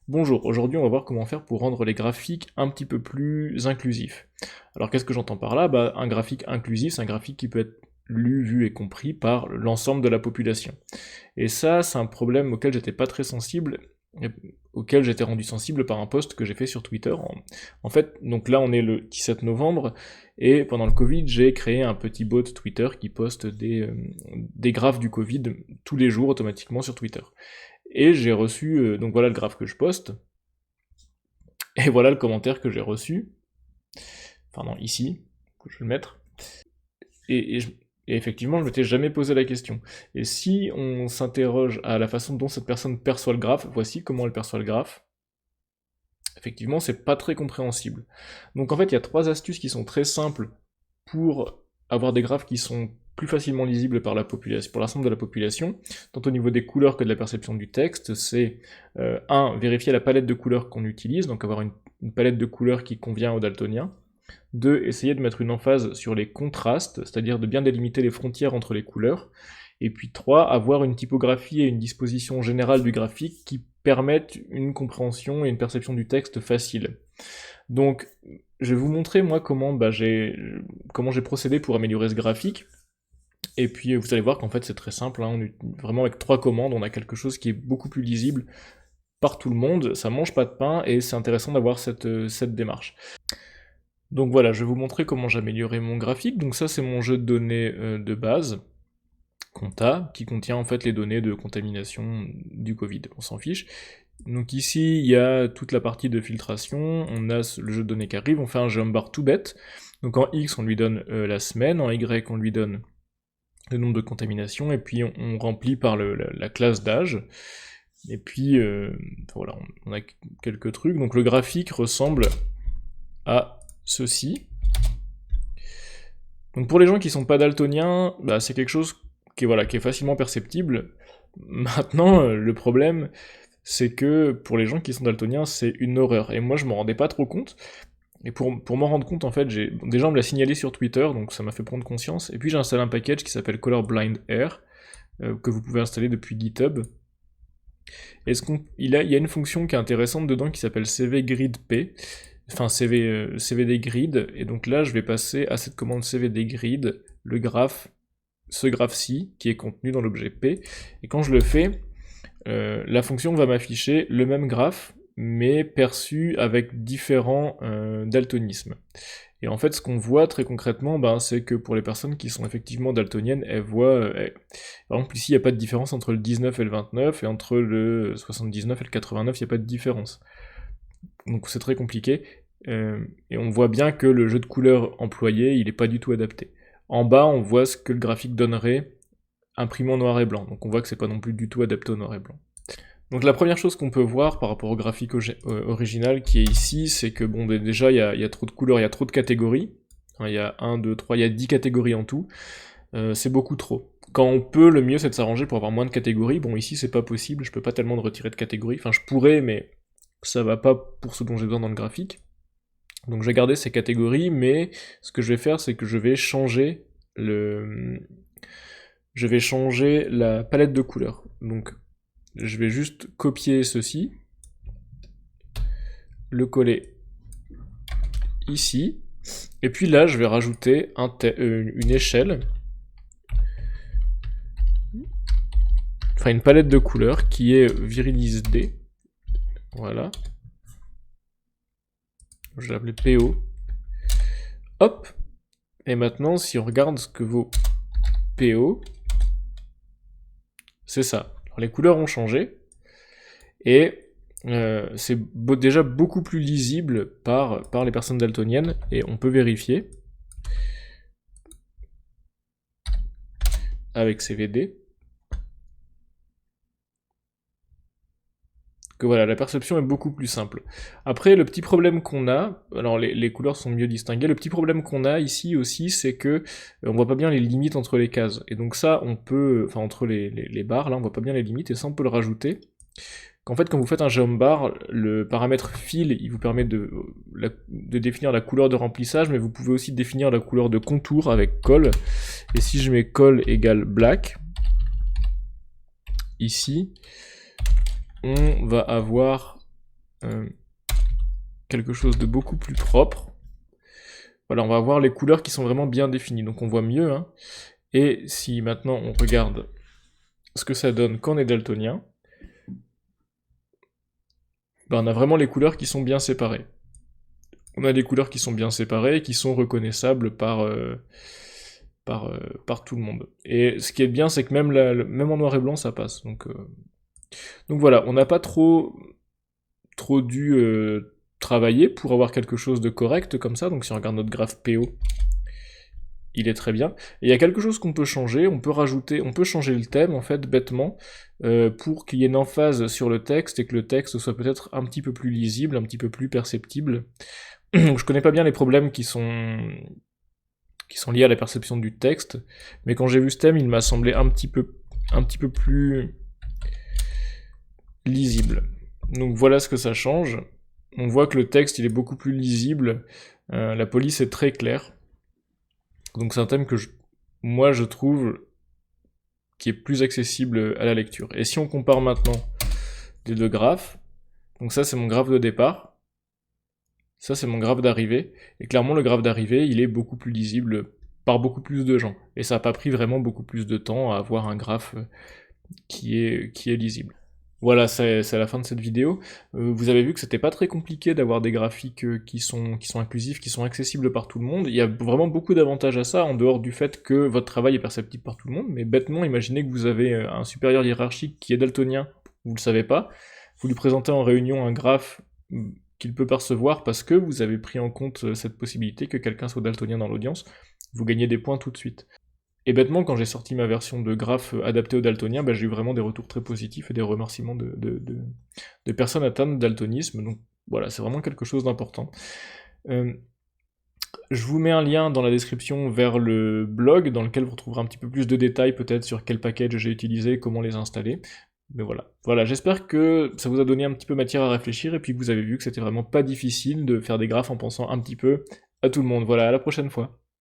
Bonjour, aujourd'hui on va voir comment faire pour rendre les graphiques un petit peu plus inclusifs. Alors qu'est-ce que j'entends par là? Un graphique inclusif, c'est un graphique qui peut être lu, vu et compris par l'ensemble de la population. Et ça, c'est un problème auquel j'étais pas très sensible, et auquel j'étais rendu sensible par un post que j'ai fait sur Twitter. En fait, donc là on est le 17 novembre, et pendant le Covid, j'ai créé un petit bot Twitter qui poste des graphes du Covid tous les jours automatiquement sur Twitter. Et j'ai reçu, donc voilà le graphe que je poste, et voilà le commentaire que j'ai reçu, enfin non, ici, je vais le mettre, et effectivement, je m'étais jamais posé la question. Et si on s'interroge à la façon dont cette personne perçoit le graphe, voici comment elle perçoit le graphe, effectivement, c'est pas très compréhensible. Donc en fait, il y a trois astuces qui sont très simples pour avoir des graphes qui sont plus facilement lisibles par la population, pour l'ensemble de la population, tant au niveau des couleurs que de la perception du texte. C'est 1. Vérifier la palette de couleurs qu'on utilise, donc avoir une palette de couleurs qui convient aux daltoniens. 2. Essayer de mettre une emphase sur les contrastes, c'est-à-dire de bien délimiter les frontières entre les couleurs. Et puis 3. Avoir une typographie et une disposition générale du graphique qui permettent une compréhension et une perception du texte facile. Donc, je vais vous montrer moi comment j'ai procédé pour améliorer ce graphique. Et puis vous allez voir qu'en fait c'est très simple, hein, vraiment avec 3 commandes, on a quelque chose qui est beaucoup plus lisible par tout le monde, ça mange pas de pain, et c'est intéressant d'avoir cette démarche. Donc voilà, je vais vous montrer comment j'ai amélioré mon graphique. Donc ça c'est mon jeu de données de base, compta, qui contient en fait les données de contamination du Covid, on s'en fiche. Donc ici, il y a toute la partie de filtration, on a le jeu de données qui arrive, on fait un geobar tout bête. Donc en X, on lui donne la semaine, en Y, on lui donne le nombre de contaminations, et puis on remplit par la classe d'âge. Et puis, voilà, on a quelques trucs. Donc le graphique ressemble à ceci. Donc pour les gens qui sont pas daltoniens, c'est quelque chose qui est facilement perceptible. Maintenant, le problème, c'est que pour les gens qui sont daltoniens, c'est une horreur. Et moi, je m'en rendais pas trop compte. Et pour m'en rendre compte, en fait, déjà on me l'a signalé sur Twitter, donc ça m'a fait prendre conscience. Et puis j'ai installé un package qui s'appelle Colorblind Air, que vous pouvez installer depuis GitHub. Il y a une fonction qui est intéressante dedans qui s'appelle cvgridp, enfin cvdgrid, et donc là je vais passer à cette commande cvdgrid le graphe, ce graphe-ci, qui est contenu dans l'objet P, et quand je le fais, la fonction va m'afficher le même graphe, mais perçu avec différents daltonismes. Et en fait, ce qu'on voit très concrètement, c'est que pour les personnes qui sont effectivement daltoniennes, elles voient... par exemple, ici, il n'y a pas de différence entre le 19 et le 29, et entre le 79 et le 89, il n'y a pas de différence. Donc c'est très compliqué, et on voit bien que le jeu de couleurs employé, il n'est pas du tout adapté. En bas, on voit ce que le graphique donnerait imprimé en noir et blanc, donc on voit que c'est pas non plus du tout adapté au noir et blanc. Donc la première chose qu'on peut voir par rapport au graphique original qui est ici, c'est que déjà il y a trop de couleurs, il y a trop de catégories. Hein, il y a 1, 2, 3, il y a 10 catégories en tout. C'est beaucoup trop. Quand on peut, le mieux c'est de s'arranger pour avoir moins de catégories. Bon, ici c'est pas possible, je peux pas tellement de retirer de catégories. Enfin, je pourrais, mais ça va pas pour ce dont j'ai besoin dans le graphique. Donc je vais garder ces catégories, mais ce que je vais faire, c'est que je vais changer la palette de couleurs. Donc je vais juste copier ceci, le coller ici, et puis là je vais rajouter une échelle, enfin une palette de couleurs qui est virilisD, voilà, je vais l'appeler PO, hop, et maintenant si on regarde ce que vaut PO, c'est ça. Alors les couleurs ont changé, et c'est déjà beaucoup plus lisible par les personnes daltoniennes, et on peut vérifier avec CVD que voilà, la perception est beaucoup plus simple. Après, le petit problème qu'on a, alors les couleurs sont mieux distinguées, le petit problème qu'on a ici aussi, c'est que on voit pas bien les limites entre les cases. Et donc ça, on peut, enfin entre les barres, là, on voit pas bien les limites, et ça, on peut le rajouter. Qu'en fait, quand vous faites un geobar, le paramètre fill, il vous permet de définir la couleur de remplissage, mais vous pouvez aussi définir la couleur de contour avec col. Et si je mets col égale black, ici, on va avoir quelque chose de beaucoup plus propre. Voilà, on va avoir les couleurs qui sont vraiment bien définies, donc on voit mieux, hein. Et si maintenant on regarde ce que ça donne quand on est daltonien, ben on a vraiment les couleurs qui sont bien séparées. On a des couleurs qui sont bien séparées, qui sont reconnaissables par tout le monde. Et ce qui est bien, c'est que même en noir et blanc, ça passe. Donc voilà, on n'a pas trop dû travailler pour avoir quelque chose de correct comme ça. Donc si on regarde notre graphe PO, il est très bien. Et il y a quelque chose qu'on peut changer, on peut changer le thème en fait bêtement pour qu'il y ait une emphase sur le texte et que le texte soit peut-être un petit peu plus lisible, un petit peu plus perceptible. Donc je connais pas bien les problèmes qui sont liés à la perception du texte, mais quand j'ai vu ce thème, il m'a semblé un petit peu plus lisible. Donc voilà ce que ça change. On voit que le texte il est beaucoup plus lisible, la police est très claire. Donc c'est un thème que moi je trouve qui est plus accessible à la lecture. Et si on compare maintenant les deux graphes, donc ça c'est mon graphe de départ, ça c'est mon graphe d'arrivée, et clairement le graphe d'arrivée il est beaucoup plus lisible par beaucoup plus de gens. Et ça n'a pas pris vraiment beaucoup plus de temps à avoir un graphe qui est lisible. Voilà, c'est la fin de cette vidéo. Vous avez vu que c'était pas très compliqué d'avoir des graphiques qui sont inclusifs, qui sont accessibles par tout le monde. Il y a vraiment beaucoup d'avantages à ça, en dehors du fait que votre travail est perceptible par tout le monde, mais bêtement, imaginez que vous avez un supérieur hiérarchique qui est daltonien, vous le savez pas, vous lui présentez en réunion un graphe qu'il peut percevoir parce que vous avez pris en compte cette possibilité que quelqu'un soit daltonien dans l'audience, vous gagnez des points tout de suite. Et bêtement, quand j'ai sorti ma version de graphe adaptée aux daltoniens, bah, j'ai eu vraiment des retours très positifs et des remerciements de personnes atteintes de daltonisme, donc voilà, c'est vraiment quelque chose d'important. Je vous mets un lien dans la description vers le blog, dans lequel vous retrouverez un petit peu plus de détails peut-être sur quel package j'ai utilisé, comment les installer. Mais voilà. Voilà, j'espère que ça vous a donné un petit peu matière à réfléchir, et puis que vous avez vu que c'était vraiment pas difficile de faire des graphes en pensant un petit peu à tout le monde. Voilà, à la prochaine fois.